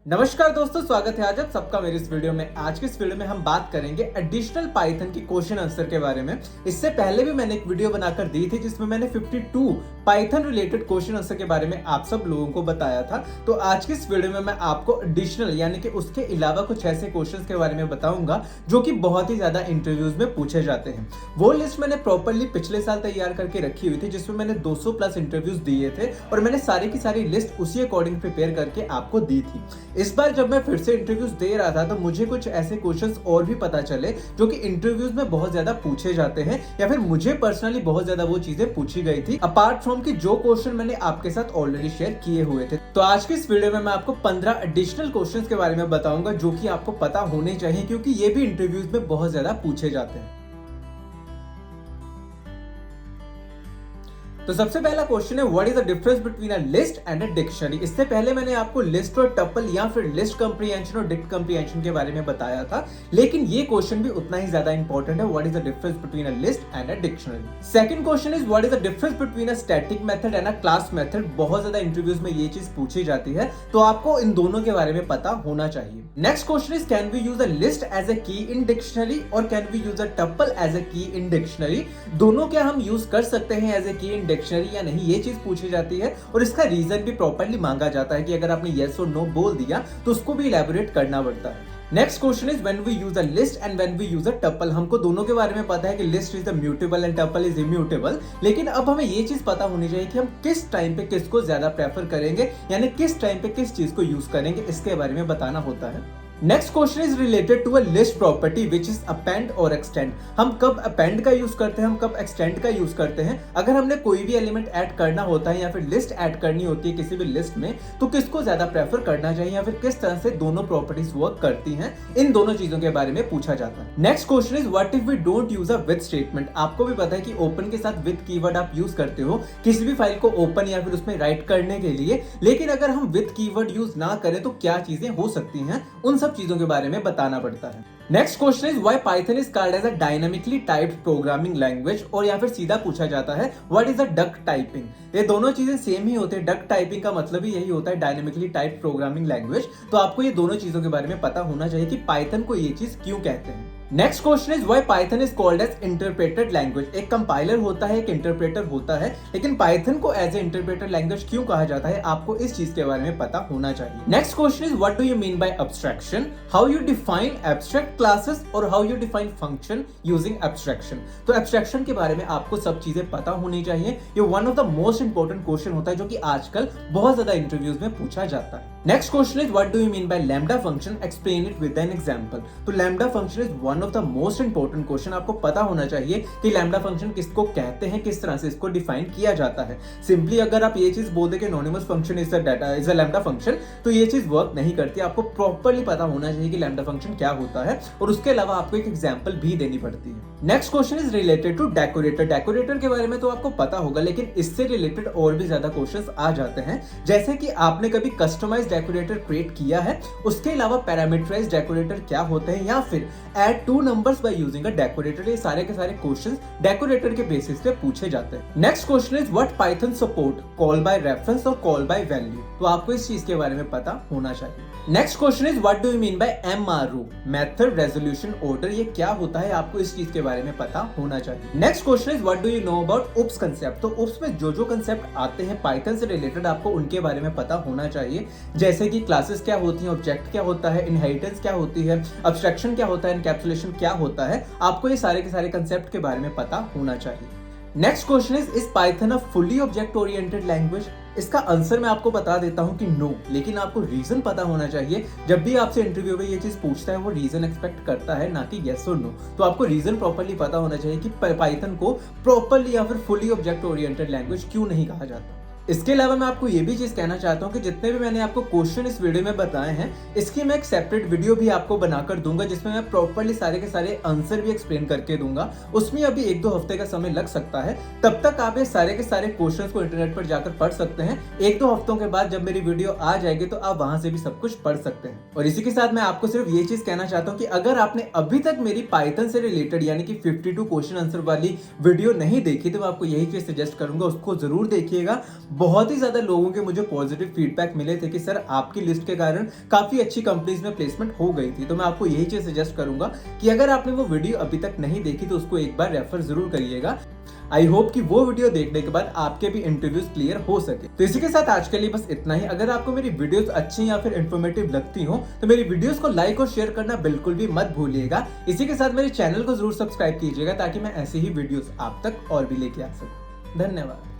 नमस्कार दोस्तों, स्वागत है आज आप सबका मेरी इस वीडियो में। आज की इस वीडियो में हम बात करेंगे एडिशनल पाइथन की क्वेश्चन आंसर के बारे में। इससे पहले भी मैंने एक वीडियो बनाकर दी थी जिसमें मैंने 52 पाइथन रिलेटेड क्वेश्चन आंसर के बारे में आप सब लोगों को बताया था। तो आज की इस वीडियो में मैं आपको एडिशनल यानी कि उसके अलावा कुछ ऐसे क्वेश्चन के बारे में बताऊंगा जो कि बहुत ही ज्यादा इंटरव्यूज में पूछे जाते हैं। वो लिस्ट मैंने प्रॉपरली पिछले साल तैयार करके रखी हुई थी जिसमें मैंने 200 प्लस इंटरव्यूज दिए थे और मैंने सारी की सारी लिस्ट उसी अकॉर्डिंग प्रिपेयर करके आपको दी थी। इस बार जब मैं फिर से इंटरव्यूज दे रहा था तो मुझे कुछ ऐसे क्वेश्चंस और भी पता चले जो कि इंटरव्यूज में बहुत ज्यादा पूछे जाते हैं या फिर मुझे पर्सनली बहुत ज्यादा वो चीजें पूछी गई थी अपार्ट फ्रॉम कि जो क्वेश्चन मैंने आपके साथ ऑलरेडी शेयर किए हुए थे। तो आज की इस वीडियो में मैं आपको 15 एडिशनल क्वेश्चंस के बारे में बताऊंगा जो कि आपको पता होने चाहिए क्योंकि ये भी इंटरव्यूज में बहुत ज्यादा पूछे जाते हैं। तो सबसे पहला क्वेश्चन है what is the difference between a list and a dictionary. इससे पहले मैंने आपको लिस्ट और टपल या फिर लिस्ट कंप्रीहेंशन और डिक्ट कंप्रीहेंशन के बारे में बताया था, लेकिन ये क्वेश्चन भी उतना ही ज्यादा इंपॉर्टेंट है। What is the difference between a list and a dictionary. Second question is what is the difference between a static method and a class method. बहुत ज्यादा इंटरव्यूज में ये चीज पूछी जाती है तो आपको इन दोनों के बारे में पता होना चाहिए। Next question is can we use a list as a key in dictionary और can we use a tuple as a key in dictionary. दोनों क्या हम यूज कर सकते हैं as a key in dictionary या नहीं, ये चीज पूछी जाती है और इसका रीजन भी प्रॉपर्ली मांगा जाता है कि अगर आपने यस और नो बोल दिया तो उसको भी इलैबोरेट करना पड़ता है। Next question is when we use a list and when we use a tuple. हमको दोनों के बारे में पता है कि list is the mutable and tuple is immutable, लेकिन अब हमें ये चीज पता होनी चाहिए कि हम किस टाइम पे किसको ज्यादा प्रेफर करेंगे यानी किस टाइम पे किस चीज को यूज करेंगे, इसके बारे में बताना होता है। Next question is related to a list property which is append और एक्सटेंड। हम कब अपेंड का यूज करते हैं, हम कब एक्सटेंड का यूज करते हैं। अगर हमने कोई भी एलिमेंट ऐड करना होता है या फिर लिस्ट ऐड करनी होती है किसी भी लिस्ट में तो किसको ज्यादा प्रेफर करना चाहिए या फिर किस तरह से दोनों प्रॉपर्टीज वर्क करती हैं, इन दोनों चीजों के बारे में पूछा जाता है। Next question is what if we don't use a with statement. आपको भी पता है कि ओपन के साथ विद कीवर्ड आप यूज करते हो किसी भी फाइल को ओपन या फिर उसमें राइट करने के लिए, लेकिन अगर हम विद कीवर्ड यूज ना करें तो क्या चीजें हो सकती हैं, उन सब चीजों के बारे में बताना पड़ता है। Next question is why Python is called as a dynamically typed programming language और या फिर सीधा पूछा जाता है what is a duck typing. ये दोनों चीजें सेम ही होते हैं। डक टाइपिंग का मतलब ही यही होता है, डायनामिकली टाइप्ड प्रोग्रामिंग लैंग्वेज। तो आपको ये दोनों चीजों के बारे में पता होना चाहिए कि पाइथन को ये चीज क्यों कहते हैं। Next question is why Python is called as interpreted language. एक कंपाइलर होता है, एक इंटरप्रेटर होता है, लेकिन पाइथन को एज ए इंटरप्रेटेड लैंग्वेज क्यों कहा जाता है, आपको इस चीज के बारे में पता होना चाहिए। Next question is what do you mean by abstraction, how you define abstract classes और how you define function using abstraction. तो एब्स्ट्रैक्शन के बारे में आपको सब चीजें पता होनी चाहिए। ये one of the most important question होता है जो कि आजकल बहुत ज्यादा इंटरव्यूज में पूछा जाता है। Next question is what do you mean by lambda function, explain it with an example. तो lambda function is one of the most important question. आपको पता होना चाहिए कि लैम्डा फंक्शन किसको कहते हैं, किस तरह से इसको डिफाइन किया जाता है। सिंपली अगर आप ये चीज बोल दे कि anonymous function is a lambda function तो ये चीज वर्क नहीं करती। आपको प्रॉपर्ली पता होना चाहिए कि लैम्डा फंक्शन क्या होता है और उसके अलावा आपको एक एग्जांपल भी देनी पड़ती है। Next question is related to decorator. Decorator के बारे में तो आपको पता होगा, लेकिन इससे रिलेटेड और भी ज्यादा क्वेश्चंस आ जाते हैं, जैसे कि आपने कभी कस्टमाइज्ड डेकोरेटर क्रिएट किया है, उसके अलावा पैरामीटराइज्ड डेकोरेटर क्या होते हैं, या फिर add two numbers by using a decorator. ये सारे के सारे क्वेश्चंस डेकोरेटर के बेसिस पे पूछे जाते हैं। Next question is what Python support call by reference और कॉल बाय वैल्यू। तो आपको इस चीज के बारे में पता होना चाहिए। Next question is what do you mean bye MRO, method resolution order. ये क्या होता है, आपको इस चीज के बारे में पता होना चाहिए। Next question is what do you know about oops concept. तो उप्स में जो जो कंसेप्ट आते हैं पाइथन से रिलेटेड आपको उनके बारे में पता होना चाहिए, जैसे कि क्लासेस क्या होती हैं, ऑब्जेक्ट क्या होता है, इनहेरिटेंस क्या होती है, एब्स्ट्रैक्शन क्या होता है, एनकैप्सुलेशन क्या होता है। आपको ये सारे के सारे कंसेप्ट के बारे में पता होना चाहिए। Next question is Python a fully object oriented language. इसका आंसर मैं आपको बता देता हूं कि नो, लेकिन आपको रीजन पता होना चाहिए। जब भी आपसे इंटरव्यू में ये चीज पूछता है वो रीजन एक्सपेक्ट करता है, ना कि यस और नो। तो आपको रीजन प्रॉपर्ली पता होना चाहिए कि पाइथन को प्रॉपर्ली या फिर फुली ऑब्जेक्ट ओरिएंटेड लैंग्वेज क्यों नहीं कहा जाता। इसके अलावा मैं आपको ये भी चीज कहना चाहता हूँ कि जितने भी मैंने आपको क्वेश्चन इस वीडियो में बताए हैं, इसकी मैं एक सेपरेट वीडियो भी आपको बनाकर दूंगा जिसमें मैं प्रॉपर्ली सारे के सारे आंसर भी एक्सप्लेन करके दूंगा। उसमें अभी 1-2 हफ्ते का समय लग सकता है, तब तक आप ये सारे के सारे क्वेश्चंस को इंटरनेट पर जाकर पढ़ सकते हैं। 1-2 हफ्तों के बाद जब मेरी वीडियो आ जाएगी तो आप वहां से भी सब कुछ पढ़ सकते हैं। और इसी के साथ मैं आपको सिर्फ ये चीज कहना चाहता हूँ कि अगर आपने अभी तक मेरी पाइथन से रिलेटेड यानी कि 52 क्वेश्चन आंसर वाली वीडियो नहीं देखी तो मैं आपको यही चीज सजेस्ट करूंगा, उसको जरूर देखिएगा। बहुत ही ज्यादा लोगों के मुझे पॉजिटिव फीडबैक मिले थे कि सर आपकी लिस्ट के कारण काफी अच्छी कंपनीज में प्लेसमेंट हो गई थी। तो मैं आपको यही चीज सजेस्ट करूंगा कि अगर आपने वो वीडियो अभी तक नहीं देखी तो उसको एक बार रेफर जरूर करिएगा। आई होप कि वो वीडियो देखने के बाद आपके भी इंटरव्यूज क्लियर हो सके। तो इसी के साथ आज के लिए बस इतना ही। अगर आपको मेरी वीडियोस अच्छी या फिर इन्फॉर्मेटिव लगती हो तो मेरी वीडियोस को लाइक और शेयर करना बिल्कुल भी मत भूलिएगा। इसी के साथ मेरे चैनल को जरूर सब्सक्राइब कीजिएगा ताकि मैं ऐसी ही वीडियोस आप तक और भी लेके आ सकूं। धन्यवाद।